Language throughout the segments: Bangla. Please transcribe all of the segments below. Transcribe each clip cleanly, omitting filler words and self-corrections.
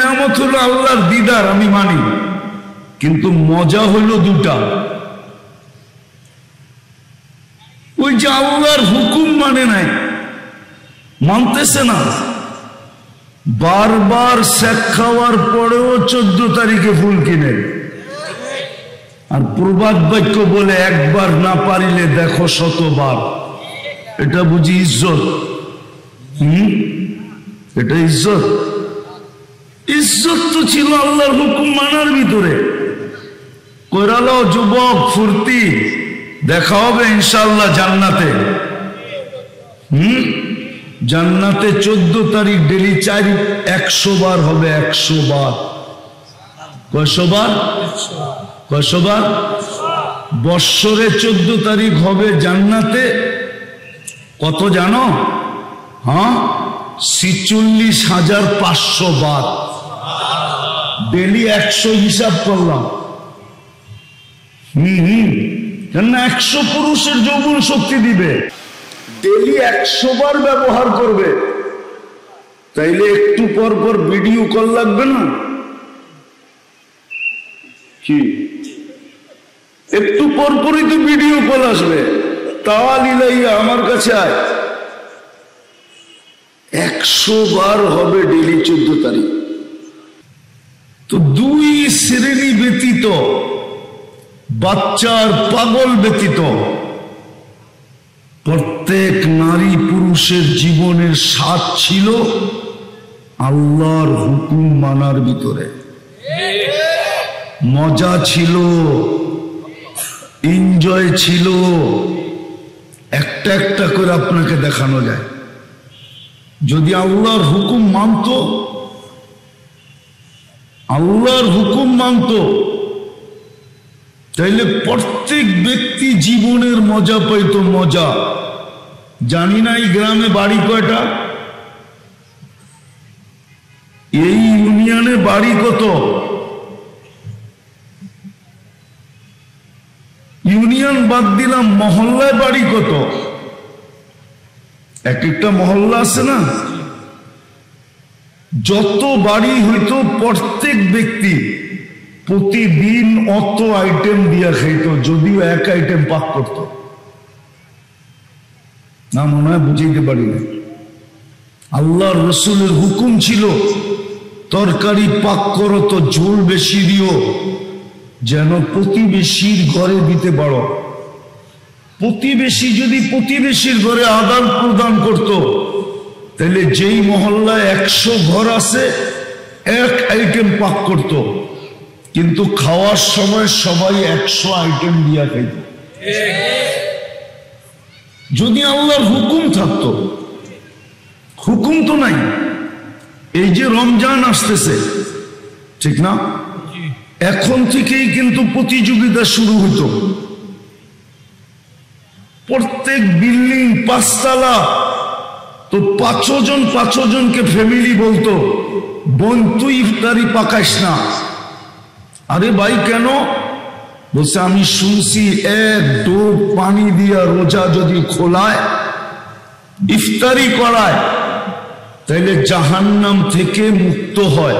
নেয়ামত হলো আল্লাহর দিদার, আমি মানি, কিন্তু মজা হলো দুটা। ওই যে আল্লাহর হুকুম মানে নাই, মানতেছে না, বারবার শেখ খাওয়ার পরেও 14 তারিখে ফুল কিনে, আর প্রবাদ বাক্য বলে একবার না পারিলে দেখো শতবার। এটা বুঝি ইজ্জত? এটা ইজ্জত? ইজ্জত তো ছিল আল্লাহর হুকুম মানার ভিতরে। কইরালো যুবক, ফুর্তি, দেখা হবে ইনশাআল্লাহ জান্নাতে। জান্নাতে 14 তারিখ ডেলি 100 বার হবে, 100 বার। কয়শো বার? 100 বার। বৎসরে 14 তারিখ হবে জান্নাতে, কত জানো? 46,500 বার। ডেলি 100 হিসাব করলাম। কেন 100 পুরুষের যৌবন শক্তি দিবে, ডেলি 100 বার ব্যবহার করবে, তাইলে একটু পর পর ভিডিও কল লাগবে না? কি একটু পর পরই তো ভিডিও কল আসবে, তাওয়ালিলাইয়া আমার কাছে আয়। 100 বার হবে ডেলি 14 তারিখ। তো দুই শ্রেণী ব্যতীত, বাচ্চার পাগল ব্যতীত, প্রত্যেক নারী পুরুষের জীবনের স্বাদ ছিল আল্লাহর হুকুম মানার ভিতরে। মজা ছিল, এনজয় ছিল। একটা একটা করে আপনাকে দেখানো যায়। যদি আল্লাহর হুকুম মানত, আল্লাহর হুকুম মানত, তাইলে প্রত্যেক ব্যক্তি জীবনের মজা পাইতো। মজা জানি না এই গ্রামে বাড়ি কয়টা, এই ইউনিয়নে বাড়ি কত, ইউনিয়ন বাদ দিলাম, মহল্লায় বাড়ি কত? এক একটা মহল্লা আছে না, যত বাড়ি হইতো প্রত্যেক ব্যক্তি প্রতিদিন অত আইটেম দিয়া খাইতো, যদিও এক আইটেম পাক করত না, মনে হয় বুঝাইতে পারি না। আল্লাহর রসুলের হুকুম ছিল তরকারি পাক করো তো ঝোল বেশি দিও, যেন প্রতিবেশীর ঘরে দিতে পারো। প্রতিবেশী যদি প্রতিবেশীর ঘরে আদান প্রদান করত, তাহলে যেই মহল্লায় 100 ঘর আছে এক আইটেম পাক করত, কিন্তু খাওয়ার সময় সবাই 100 আইটেম দিয়া খাইত। যদি আল্লাহর হুকুম থাকতো, হুকুম তো নাই। এই যে রমজান আসতেছে, ঠিক না? এখন থেকেই কিন্তু প্রতিযোগিতা শুরু হতো। প্রত্যেক বিল্ডিং 5 তলা, তো 5 জনকে ফ্যামিলি বলতো, বোন তুই ইফতারি পাকাইস না। আরে ভাই কেন? বলছে আমি শুনছি 1 ডোব পানি দিয়া রোজা যদি খোলায়, ইফতারি করায়, তাইলে জাহান্নাম থেকে মুক্ত হয়।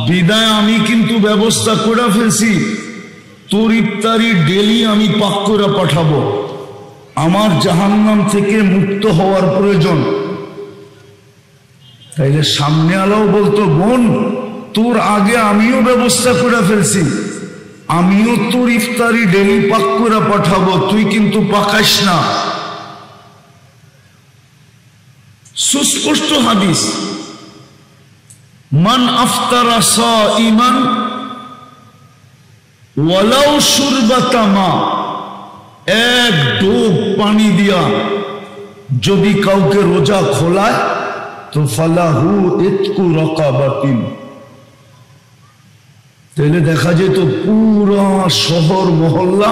বিদায় আমি কিন্তু ব্যবস্থা করে ফেলছি, তোর ইফতারি ডেলি আমি পাক করে পাঠাবো। আমার জাহান্নাম থেকে মুক্ত হওয়ার প্রয়োজন। তাইলে সামনে আলাও বলতো, বোন তোর আগে আমিও ব্যবস্থা করে ফেলছি, আমিও তোর ইফতারি ডেলি পাক করে পাঠাবো, তুই কিন্তু পাকাইস না। সুস্পষ্ট হাদিস, মান আফতারা সাইমান ওয়ালাউ শুরবাতা মা, 1 ডোব পানি দিয়া যদি কাউকে রোজা খোলায়, তো ফালাহু ইতকু রাকাবাতিন। তাহলে দেখা যেত পুরা শহর মহল্লা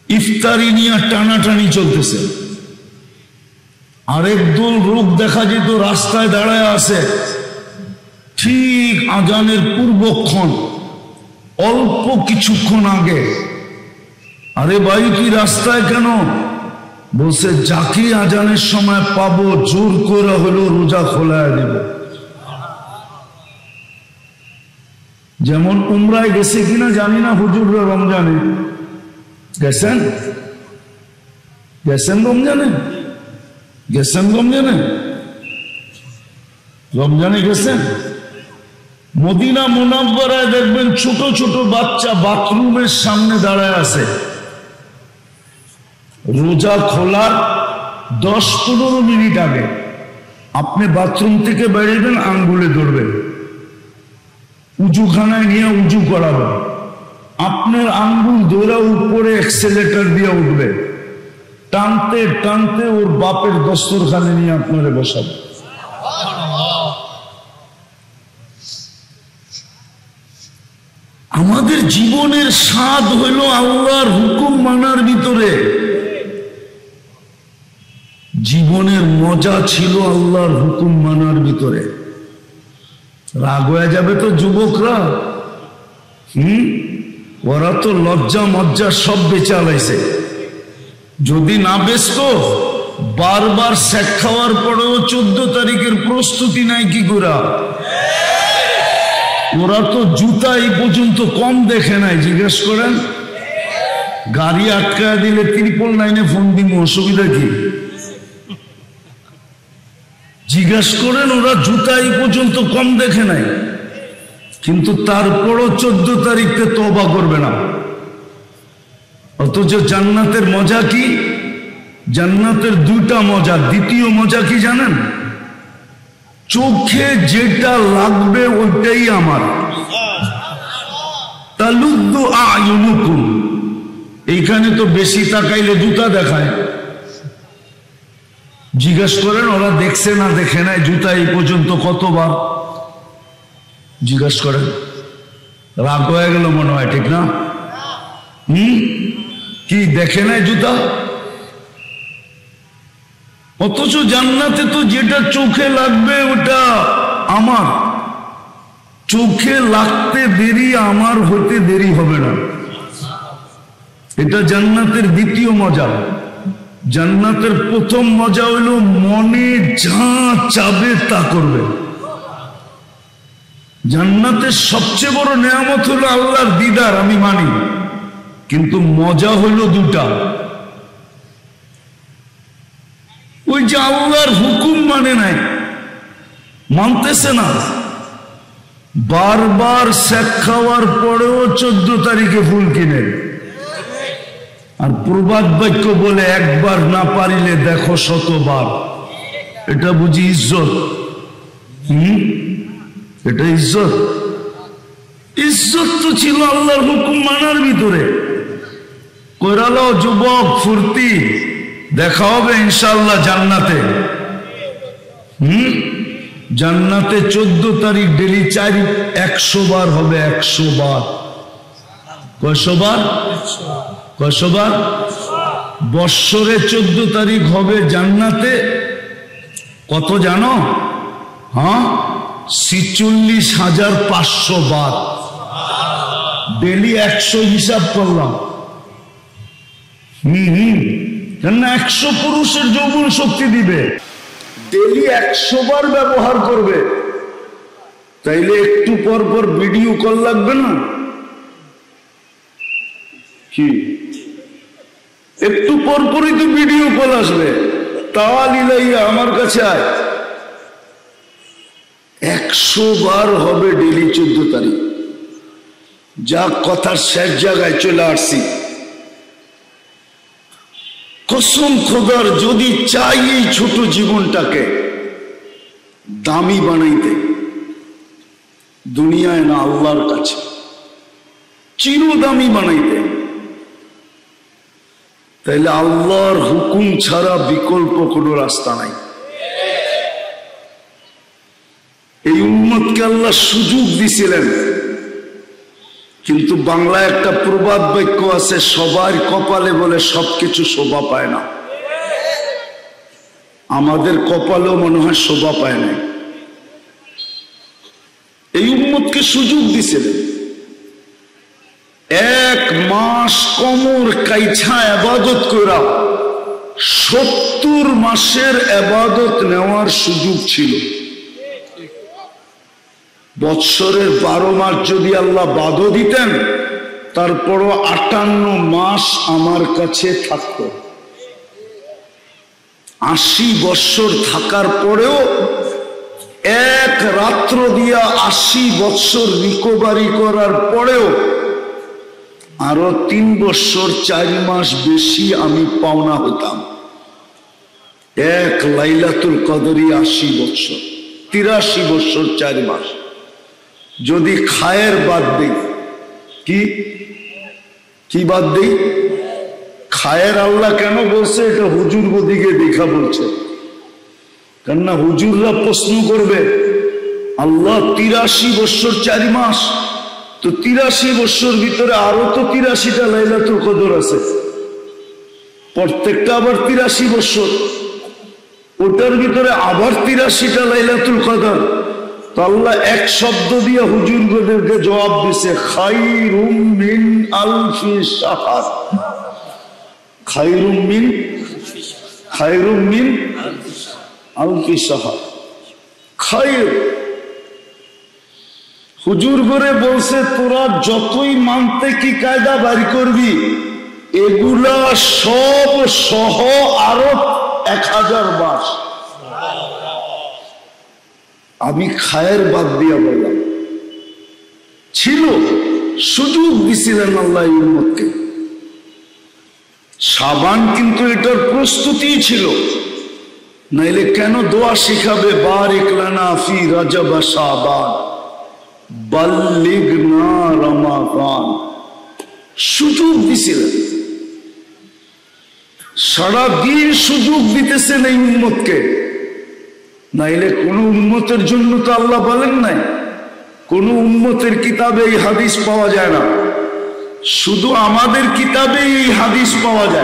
ইফতারি নিয়ে টানাটানি চলতেছে। আরেক দল লোক দেখা যেত রাস্তায় দাঁড়ায় আছে, ঠিক আজানের পূর্বক্ষণ, অল্প কিছুক্ষণ আগে। আরে ভাই কি রাস্তায় কেন? বলছে যাকে আজানের সময় পাবো জোর করে হলো রোজা খোলায় দেব। যেমন উমরায় গেছে কিনা জানি না হুজুররা, রমজানে গেছেন? গেছেন রমজানে? গেছেন রমজানে? রমজানে গেছেন? মদিনা মুনাব্বারায় দেখবেন ছোট ছোট বাচ্চা বাথরুমের সামনে দাঁড়ায় আছে। রোজা খোলার 10-15 মিনিট আগে আপনি বাথরুম থেকে বেরোবেন, আঙ্গুলে ধরবেন, উজুখানায় নিয়ে উজু করাবেন, আপনার আঙ্গুল ধরে উপরে এক্সেলেটর দিয়ে উঠবে, টানতে টানতে ওর বাপের দস্তরখানে নিয়ে আপনারে বসাবে। আমাদের জীবনের স্বাদ হইল আল্লাহর হুকুম মানার ভিতরে। জীবনের মজা ছিল আল্লাহর হুকুম মানার ভিতরে। রাগ হয়ে যাবে তো যুবকরা, ওরা তো লজ্জা মজ্জা সব বেচা লাইছে। যদি না বেচতো, বারবার শেখ খাওয়ার পরেও 14 তারিখের প্রস্তুতি নাই কি করা? ওরা তো জুতা এই পর্যন্ত কম দেখে নাই। জিজ্ঞেস করেন, গাড়ি আটকায় দিলে 999 ফোন দিব, অসুবিধা কি? জিজ্ঞেস করেন, ওরা জুতা এই পর্যন্ত কম দেখে নাই, কিন্তু তারপরও 14 তারিখে তওবা করবে না। অথচ জান্নাতের মজা কি? জান্নাতের 2টা মজা। দ্বিতীয় মজা কি জানেন? চোখে যেটা লাগবে ওইটাই আমার। তালুদ্দু আয়ুনুকুম। এইখানে তো বেশি তাকাইলে জুতা দেখায়। জিজ্ঞেস করেন, ওরা দেখছে না দেখে নাই জুতা এই পর্যন্ত কতবার? জিজ্ঞেস করেন। রাগ হয়ে গেল মনে হয়, ঠিক না? কি দেখে নাই জুতা? অথচ জান্নাতে তো যেটা চোখে লাগবে ওটা আমার। চোখে লাগতে দেরি, আমার হতে দেরি হবে না। এটা জান্নাতের দ্বিতীয় মজা। জান্নাতের প্রথম মজা হইল মনে যা চাবে তা করবে। জান্নাতের সবচেয়ে বড় নেয়ামত হলো আল্লাহর দিদার, আমি মানি, কিন্তু মজা হইল 2টা। ওই যে আল্লাহর হুকুম মানে নাই, মানতেছে না, বারবার শেখ খাওয়ার পরেও 14 তারিখে ফুল কিনে। আর প্রবাদ বাক্য বলে, একবার না পারিলে দেখো 100বার। এটা বুঝি ইজ্জত? এটা ইজ্জত? ইজ্জত তো ছিল আল্লাহর হুকুম মানার ভিতরে। কইরালো যুবক, ফুর্তি, দেখা হবে ইনশাআল্লাহ জান্নাতে। জান্নাতে 14 তারিখ ডেলি 100 বার হবে। 100 বার। কয়শো বার? কয়শো বার? বৎসরে 14 তারিখ হবে জান্নাতে। কত জানো? 46,500 বার। ডেলি 100 হিসাব করলাম। কেন 100 পুরুষের যৌবন শক্তি দিবে, ডেলি 100 বার ব্যবহার করবে। তাইলে একটু পর পর ভিডিও কল লাগবে না? কি একটু পর পরই তো ভিডিও কল আসবে। তাওয়ালিলাইয়া আমার কাছে আয়। 100 বার হবে ডেলি 14 তারিখ। যা কথার শেষ জায়গায় চলে আসছি। কসম খোদার, যদি চাই এই ছোট জীবনটাকে দামি বানাইতে, দুনিয়ায় না আল্লাহর কাছে চিরদামি বানাইতে, তাইলে আল্লাহর হুকুম ছাড়া বিকল্প কোনো রাস্তা নাই। এই উম্মতকে আল্লাহ সুযোগ দিছিলেন, কিন্তু বাংলায় একটা প্রবাদ বাক্য আছে, সবার কপালে বলে সবকিছু শোভা পায় না। আমাদের কপালেও মনে হয় শোভা পায় না। এই উম্মতকে সুযোগ দিছিলেন, 1 মাস কোমর কাইছা ইবাদত কইরা 70 মাসের ইবাদত নেওয়ার সুযোগ ছিল। বৎসরের 12 মাস যদি আল্লাহ বাদও দিতেন, তারপরও 58 মাস আমার কাছে থাকত। 80 বৎসর থাকার পরেও এক রাত্র দিয়া 80 বৎসর রিকভারি করার পরেও আরো 3 বৎসর 4 মাস বেশি আমি পাওনা হতাম। এক লাইলাতুল কদরি 80 বৎসর, 83 বৎসর 4 মাস। যদি খায়ের বাদ দেই, কি বাদ দেই? খায়ের আল্লাহ কেন বলছে? এটা হুজুর দিকে দেখা বলছে, কেননা হুজুররা প্রশ্ন করবে, আল্লাহ 83 বৎসর 4 মাস, তো 83 বৎসর ভিতরে আরো তো 83টা লাইলাতুল কদর আছে, প্রত্যেকটা আবার 83 বৎসর, ওটার ভিতরে আবার 83টা লাইলাতুল কদর। তো আল্লাহ এক শব্দ দিয়ে হুজুরদেরকে জবাব দিছে, খায়রুম মিন আলফি শাহর। খায়রুম মিন আলফি শাহর। খায়র হুজুর করে বলছে, তোরা যতই মানতে কি কায়দা বাড়ি করবি, এগুলা সব সহ আরো 1000 মাস। আমি খায়ের বাদ দিয়া বললাম, ছিল সুযোগ দিছিলেন আল্লাহ উম্মতকে। শাবান কিন্তু এটার প্রস্তুতি ছিল, নাইলে কেন দোয়া শিখাবে, বারিক লানা ফি রজব শাবান বাল্লিগনা রমাদান। সুযোগ দিছিলেন, সারাদিন সুযোগ দিতেছেন এই উম্মতকে। নাইলে কোন উম্মতের জন্য তো আল্লাহ বলেন নাই, কোন উম্মতের কিতাবে এই হাদিস পাওয়া যায় না, শুধু আমাদের কিতাবে এই হাদিস পাওয়া যায়।